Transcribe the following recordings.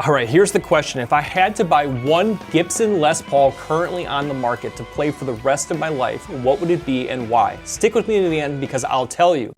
All right, here's the question. If I had to buy one Gibson Les Paul currently on the market to play for the rest of my life, what would it be and why? Stick with me to the end because I'll tell you.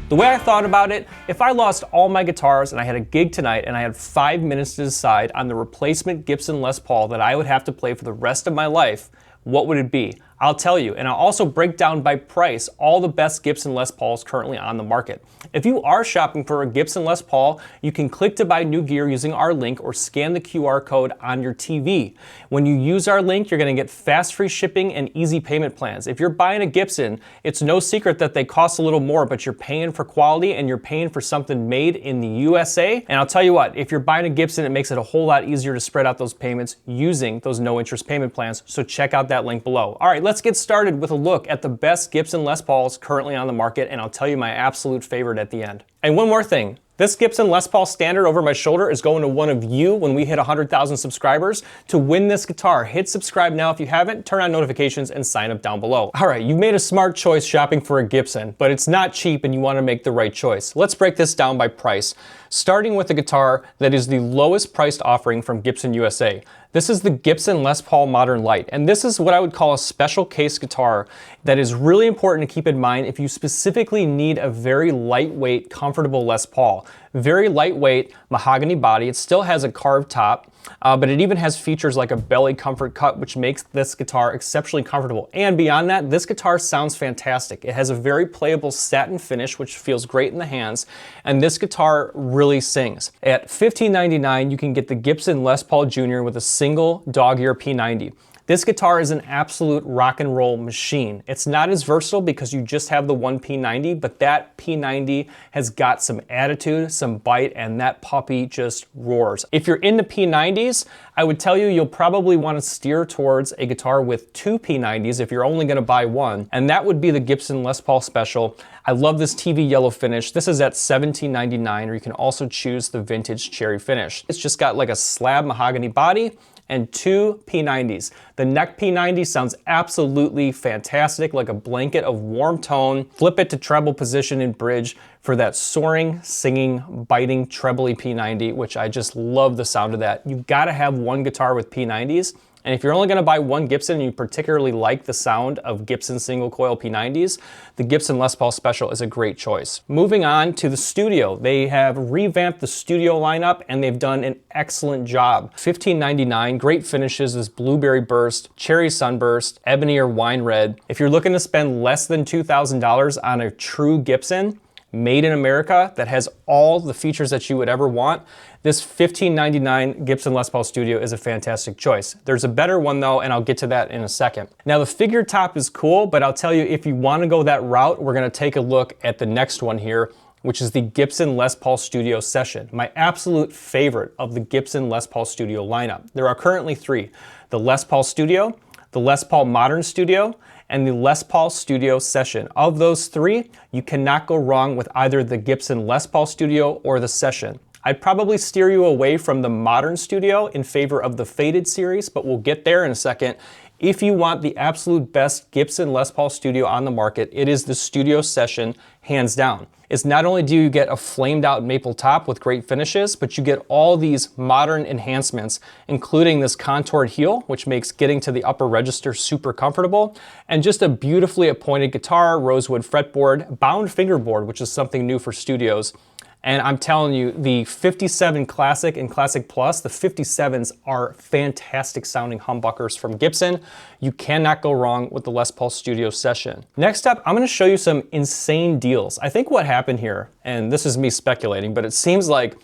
The way I thought about it, if I lost all my guitars and I had a gig tonight and I had 5 minutes to decide on the replacement Gibson Les Paul that I would have to play for the rest of my life, what would it be? I'll tell you, and I'll also break down by price all the best Gibson Les Pauls currently on the market. If you are shopping for a Gibson Les Paul, you can click to buy new gear using our link or scan the QR code on your TV. When you use our link, you're going to get fast free shipping and easy payment plans. If you're buying a Gibson, it's no secret that they cost a little more, but you're paying for quality and you're paying for something made in the USA. And I'll tell you what, if you're buying a Gibson, it makes it a whole lot easier to spread out those payments using those no interest payment plans. So check out that link below. All right, let's get started with a look at the best Gibson Les Pauls currently on the market, and I'll tell you my absolute favorite at the end. And one more thing. This Gibson Les Paul Standard over my shoulder is going to one of you when we hit 100,000 subscribers. To win this guitar, hit subscribe now if you haven't, turn on notifications, and sign up down below. All right, you've made a smart choice shopping for a Gibson, but it's not cheap and you want to make the right choice. Let's break this down by price, starting with a guitar that is the lowest priced offering from Gibson USA. This is the Gibson Les Paul Modern Lite, and this is what I would call a special case guitar that is really important to keep in mind if you specifically need a very lightweight, comfortable Les Paul. Very lightweight mahogany body. It still has a carved top, but it even has features like a belly comfort cut, which makes this guitar exceptionally comfortable. And beyond that, this guitar sounds fantastic. It has a very playable satin finish, which feels great in the hands, and this guitar really sings. At $15.99, you can get the Gibson Les Paul Jr. with a single dog ear P90. This guitar is an absolute rock and roll machine. It's not as versatile because you just have the one P90, but that P90 has got some attitude, some bite, and that puppy just roars. If you're into P90s, I would tell you you'll probably want to steer towards a guitar with two P90s if you're only going to buy one, and that would be the Gibson Les Paul Special. I love this TV yellow finish. This is at $17.99, or you can also choose the vintage cherry finish. It's just got like a slab mahogany body and two P90s. The neck P90 sounds absolutely fantastic, like a blanket of warm tone. Flip it to treble position in bridge for that soaring, singing, biting, trebly P90, which I just love the sound of that. You gotta have one guitar with P90s. And if you're only gonna buy one Gibson and you particularly like the sound of Gibson single coil P90s, the Gibson Les Paul Special is a great choice. Moving on to the studio. They have revamped the studio lineup and they've done an excellent job. $15.99, great finishes, this blueberry burst, cherry sunburst, ebony or wine red. If you're looking to spend less than $2,000 on a true Gibson, made in America, that has all the features that you would ever want, this $15.99 Gibson Les Paul Studio is a fantastic choice. There's a better one though, and I'll get to that in a second. Now the figure top is cool, but I'll tell you, if you want to go that route, we're gonna take a look at the next one here, which is the Gibson Les Paul Studio Session, my absolute favorite of the Gibson Les Paul Studio lineup. There are currently three: the Les Paul Studio, the Les Paul Modern Studio, and the Les Paul Studio Session. Of those three, you cannot go wrong with either the Gibson Les Paul Studio or the Session. I'd probably steer you away from the Modern Studio in favor of the Faded series, but we'll get there in a second. If you want the absolute best Gibson Les Paul Studio on the market, it is the Studio Session, hands down. It's not only do you get a flamed out maple top with great finishes, but you get all these modern enhancements, including this contoured heel, which makes getting to the upper register super comfortable, and just a beautifully appointed guitar, rosewood fretboard, bound fingerboard, which is something new for studios. And I'm telling you, the 57 Classic and Classic Plus, the 57s are fantastic sounding humbuckers from Gibson. You cannot go wrong with the Les Paul Studio Session. Next up, I'm gonna show you some insane deals. I think what happened here, and this is me speculating, but it seems like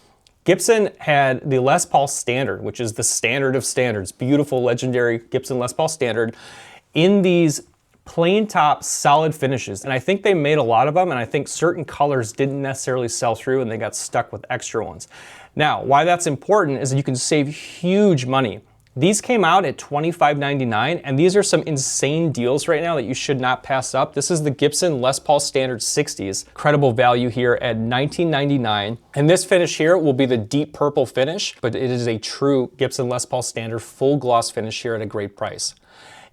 Gibson had the Les Paul Standard, which is the standard of standards, beautiful, legendary Gibson Les Paul Standard, in these plain top solid finishes, and I think they made a lot of them, and I think certain colors didn't necessarily sell through and they got stuck with extra ones. Now, why that's important is that you can save huge money. These came out at $25.99, and these are some insane deals right now that you should not pass up. This is the Gibson Les Paul Standard 60s. Incredible value here at $19.99. And this finish here will be the deep purple finish, but it is a true Gibson Les Paul Standard full gloss finish here at a great price.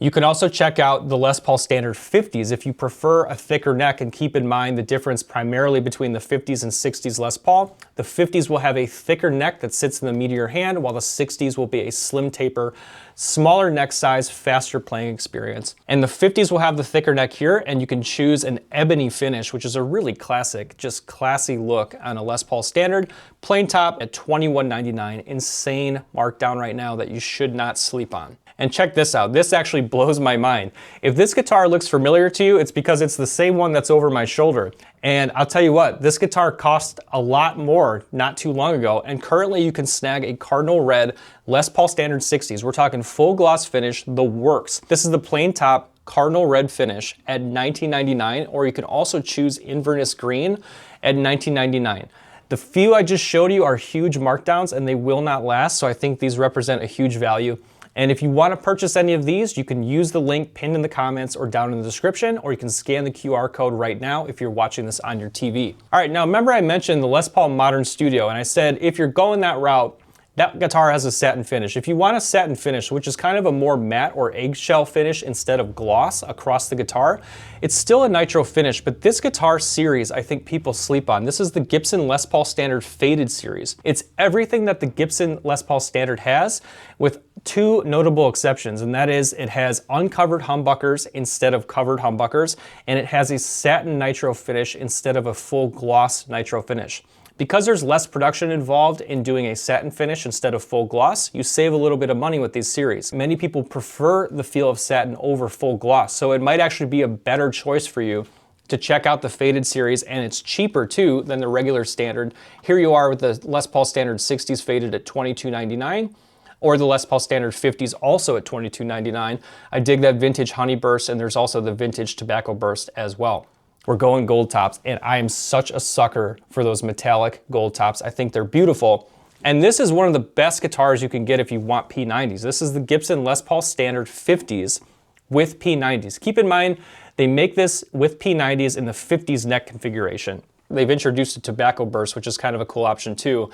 You can also check out the Les Paul Standard 50s if you prefer a thicker neck, and keep in mind the difference primarily between the 50s and 60s Les Paul. The 50s will have a thicker neck that sits in the meat of your hand, while the 60s will be a slim taper, smaller neck size, faster playing experience. And the 50s will have the thicker neck here, and you can choose an ebony finish, which is a really classic, just classy look on a Les Paul Standard. Plain top at $21.99. Insane markdown right now that you should not sleep on. And check this out, this actually blows my mind. If this guitar looks familiar to you, it's because it's the same one that's over my shoulder. And I'll tell you what, this guitar cost a lot more not too long ago, and currently you can snag a Cardinal Red Les Paul Standard 60s. We're talking full gloss finish, the works. This is the plain top Cardinal Red finish at $19.99, or you can also choose Inverness Green at $19.99. The few I just showed you are huge markdowns and they will not last, so I think these represent a huge value. And if you want to purchase any of these, you can use the link pinned in the comments or down in the description, or you can scan the QR code right now if you're watching this on your TV. All right, now remember I mentioned the Les Paul Modern Studio, and I said if you're going that route, that guitar has a satin finish. If you want a satin finish, which is kind of a more matte or eggshell finish instead of gloss across the guitar, it's still a nitro finish, but this guitar series I think people sleep on. This is the Gibson Les Paul Standard Faded series. It's everything that the Gibson Les Paul Standard has, with two notable exceptions, and that is it has uncovered humbuckers instead of covered humbuckers, and it has a satin nitro finish instead of a full gloss nitro finish. Because there's less production involved in doing a satin finish instead of full gloss, you save a little bit of money with these series. Many people prefer the feel of satin over full gloss, so it might actually be a better choice for you to check out the Faded series, and it's cheaper too than the regular Standard. Here you are with the Les Paul Standard 60s Faded at $22.99, or the Les Paul Standard 50s also at $22.99. I dig that vintage Honey Burst, and there's also the vintage Tobacco Burst as well. We're going gold tops, and I am such a sucker for those metallic gold tops. I think they're beautiful. And this is one of the best guitars you can get if you want P90s. This is the Gibson Les Paul Standard 50s with P90s. Keep in mind, they make this with P90s in the 50s neck configuration. They've introduced a Tobacco Burst, which is kind of a cool option too.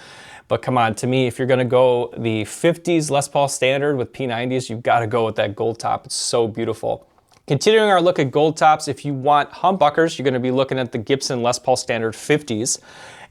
But come on, to me, if you're gonna go the 50s Les Paul Standard with P90s, you've gotta go with that gold top. It's so beautiful. Continuing our look at gold tops, if you want humbuckers, you're going to be looking at the Gibson Les Paul Standard 50s.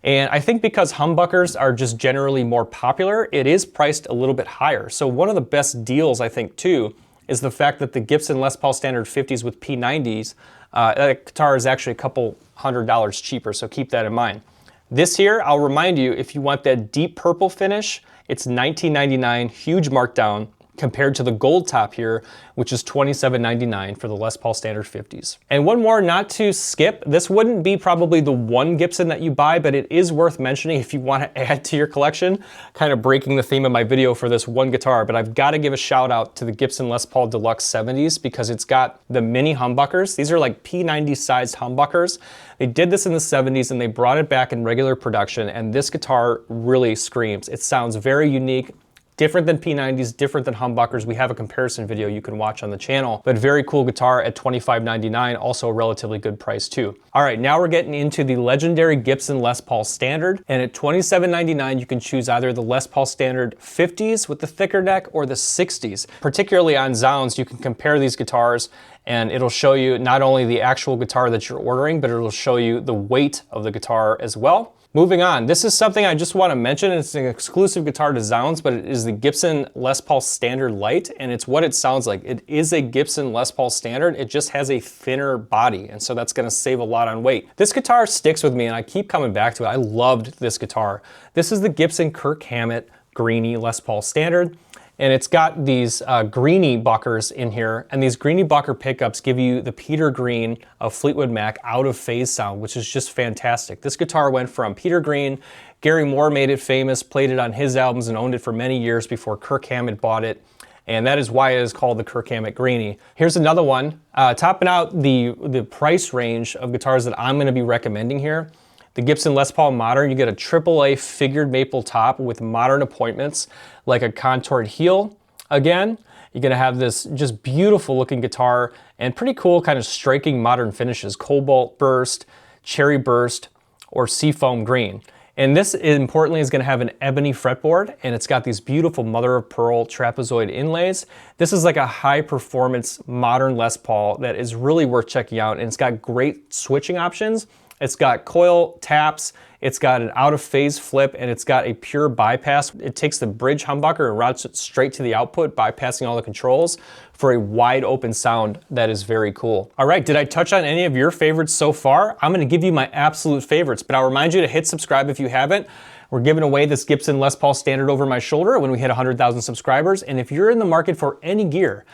And I think because humbuckers are just generally more popular, it is priced a little bit higher. So one of the best deals, I think, too, is the fact that the Gibson Les Paul Standard 50s with P90s, that guitar is actually a couple $100 cheaper, so keep that in mind. This here, I'll remind you, if you want that deep purple finish, it's $19.99, huge markdown, compared to the gold top here, which is $27.99 for the Les Paul Standard 50s. And one more not to skip, this wouldn't be probably the one Gibson that you buy, but it is worth mentioning if you want to add to your collection, kind of breaking the theme of my video for this one guitar, but I've got to give a shout out to the Gibson Les Paul Deluxe 70s because it's got the mini humbuckers. These are like P90 sized humbuckers. They did this in the 70s and they brought it back in regular production, and this guitar really screams. It sounds very unique. Different than P90s, different than humbuckers. We have a comparison video you can watch on the channel, but very cool guitar at $25.99, also a relatively good price too. All right, now we're getting into the legendary Gibson Les Paul Standard, and at $27.99, you can choose either the Les Paul Standard 50s with the thicker neck or the 60s. Particularly on Zounds, you can compare these guitars and it'll show you not only the actual guitar that you're ordering, but it'll show you the weight of the guitar as well. Moving on, this is something I just want to mention. It's an exclusive guitar to Zounds, but it is the Gibson Les Paul Standard Lite, and it's what it sounds like. It is a Gibson Les Paul Standard, it just has a thinner body, and so that's going to save a lot on weight. This guitar sticks with me, and I keep coming back to it. I loved this guitar. This is the Gibson Kirk Hammett Greeny Les Paul Standard. And it's got these greeny buckers in here, and these greeny bucker pickups give you the Peter Green of Fleetwood Mac out of phase sound, which is just fantastic. This guitar went from Peter Green, Gary Moore made it famous, played it on his albums and owned it for many years before Kirk Hammett bought it. And that is why it is called the Kirk Hammett Greeny. Here's another one, topping out the price range of guitars that I'm gonna be recommending here. The Gibson Les Paul Modern, you get a AAA figured maple top with modern appointments, like a contoured heel. Again, you're gonna have this just beautiful looking guitar and pretty cool kind of striking modern finishes, cobalt burst, cherry burst, or seafoam green. And this, importantly, is going to have an ebony fretboard, and it's got these beautiful mother of pearl trapezoid inlays. This is like a high performance modern Les Paul that is really worth checking out, and it's got great switching options. It's got coil taps, it's got an out of phase flip, and it's got a pure bypass. It takes the bridge humbucker and routes it straight to the output, bypassing all the controls for a wide open sound that is very cool. All right, did I touch on any of your favorites so far? I'm gonna give you my absolute favorites, but I'll remind you to hit subscribe if you haven't. We're giving away this Gibson Les Paul Standard over my shoulder when we hit 100,000 subscribers. And if you're in the market for any gear,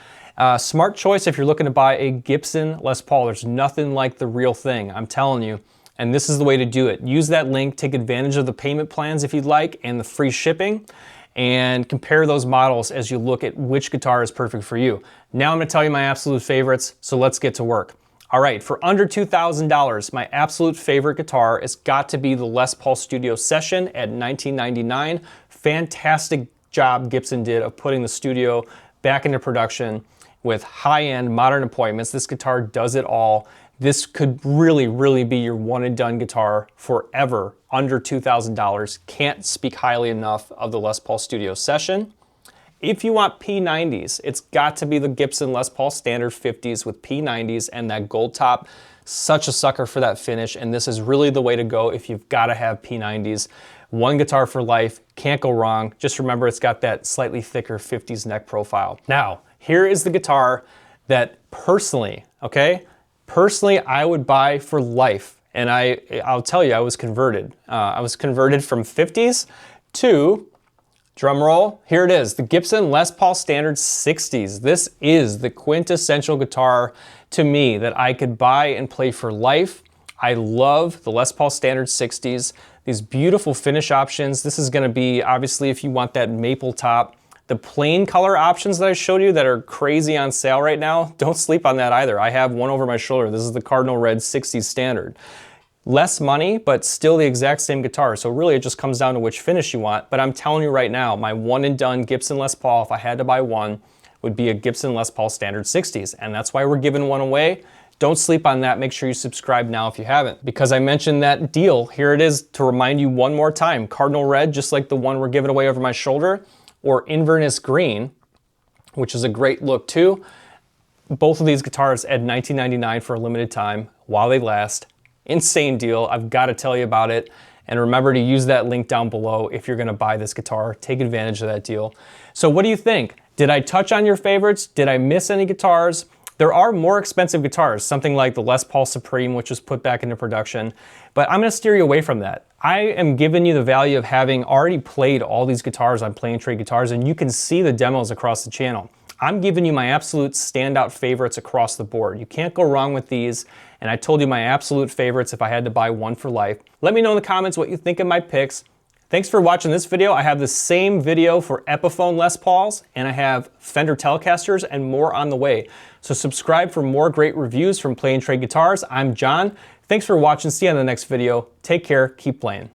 smart choice if you're looking to buy a Gibson Les Paul. There's nothing like the real thing, I'm telling you. And this is the way to do it. Use that link, take advantage of the payment plans if you'd like, and the free shipping, and compare those models as you look at which guitar is perfect for you. Now I'm gonna tell you my absolute favorites, so let's get to work. All right, for under $2,000, my absolute favorite guitar has got to be the Les Paul Studio Session at $1999. Fantastic job Gibson did of putting the Studio back into production with high-end modern appointments. This guitar does it all. This could really, really be your one and done guitar forever, under $2,000. Can't speak highly enough of the Les Paul Studio Session. If you want P90s, it's got to be the Gibson Les Paul Standard 50s with P90s and that gold top. Such a sucker for that finish, and this is really the way to go if you've got to have P90s. One guitar for life, can't go wrong. Just remember it's got that slightly thicker 50s neck profile. Now, here is the guitar that personally, personally, I would buy for life. And I'll tell you, I was converted. I was converted from 50s to, drum roll, here it is, the Gibson Les Paul Standard 60s. This is the quintessential guitar to me that I could buy and play for life. I love the Les Paul Standard 60s. These beautiful finish options. This is gonna be, obviously, if you want that maple top. The plain color options that I showed you that are crazy on sale right now, don't sleep on that either. I have one over my shoulder. This is the Cardinal Red 60s Standard. Less money, but still the exact same guitar. So really it just comes down to which finish you want. But I'm telling you right now, my one and done Gibson Les Paul, if I had to buy one, would be a Gibson Les Paul Standard 60s. And that's why we're giving one away. Don't sleep on that. Make sure you subscribe now if you haven't. Because I mentioned that deal, here it is to remind you one more time. Cardinal Red, just like the one we're giving away over my shoulder, or Inverness Green, which is a great look too. Both of these guitars at $19.99 for a limited time while they last. Insane deal, I've got to tell you about it. And remember to use that link down below if you're gonna buy this guitar. Take advantage of that deal. So what do you think? Did I touch on your favorites? Did I miss any guitars? There are more expensive guitars, something like the Les Paul Supreme, which was put back into production, but I'm gonna steer you away from that. I am giving you the value of having already played all these guitars on Play and Trade Guitars, and you can see the demos across the channel. I'm giving you my absolute standout favorites across the board. You can't go wrong with these, and I told you my absolute favorites if I had to buy one for life. Let me know in the comments what you think of my picks. Thanks for watching this video. I have the same video for Epiphone Les Pauls, and I have Fender Telecasters and more on the way. So subscribe for more great reviews from Play and Trade Guitars. I'm John. Thanks for watching. See you on the next video. Take care. Keep playing.